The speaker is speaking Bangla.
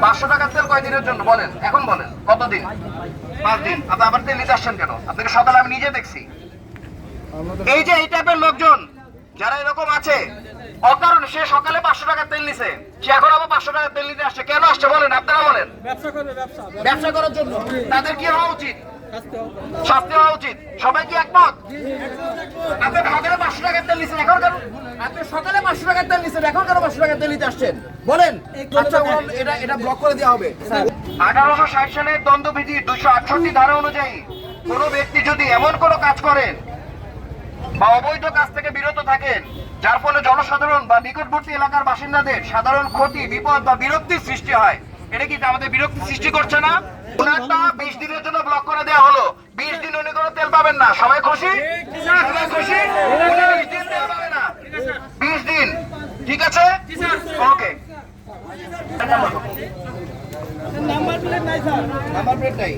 500 টাকার তেল কয়দিনের জন্য বলেন, এখন বলেন কতদিন? 5 দিন। আপনি আবার তেল নিতে আসছেন কেন? আপনাকে সকালে আমি নিজে দেখছি। এই যে এই টাইপের লোকজন যারা এরকম আছে, অকারণে সে সকালে 500 টাকার তেল নিছে, সে এখন আবার 500 টাকার তেল নিতে আসছে, কেন আসছে বলেন? আপনারা বলেন। ব্যবসা করার জন্য। তাদের কি হওয়া উচিত? শাস্তি হওয়া উচিত। সবাই কি একমত? আপনি সকালে 500 টাকার তেল নিছেন, এখন কেন? আপনি সকালে 500 টাকার তেল নিছেন, এখন কেন 500 টাকার তেল নিতে আসছেন বলেন? আচ্ছা, এটা ব্লক করে দেওয়া হবে। 1860 সালের দণ্ডবিধি 268 ধারা অনুযায়ী কোন ব্যক্তি যদি এমন কোন কাজ করেন বা অবৈধ কাজ থেকে বিরত থাকেন যার ফলে জনসাধারণ বা নিকটবর্তী এলাকার বাসিন্দাদের সাধারণ ক্ষতি, বিপদ বা বিরক্তির সৃষ্টি হয়, এটা কি আমাদের বিরক্তি সৃষ্টি করছে না? ওনারটা 20 দিনের জন্য ব্লক করে দেওয়া হলো। 20 দিন উনি কোনো তেল পাবেন না। সবাই খুশি? সবাই খুশি? উনি 20 দিন তেল পাবে না। 20 দিন, ঠিক আছে? ওকে। নাম্বার প্লেট নাই স্যার, নাম্বার প্লেট নাই।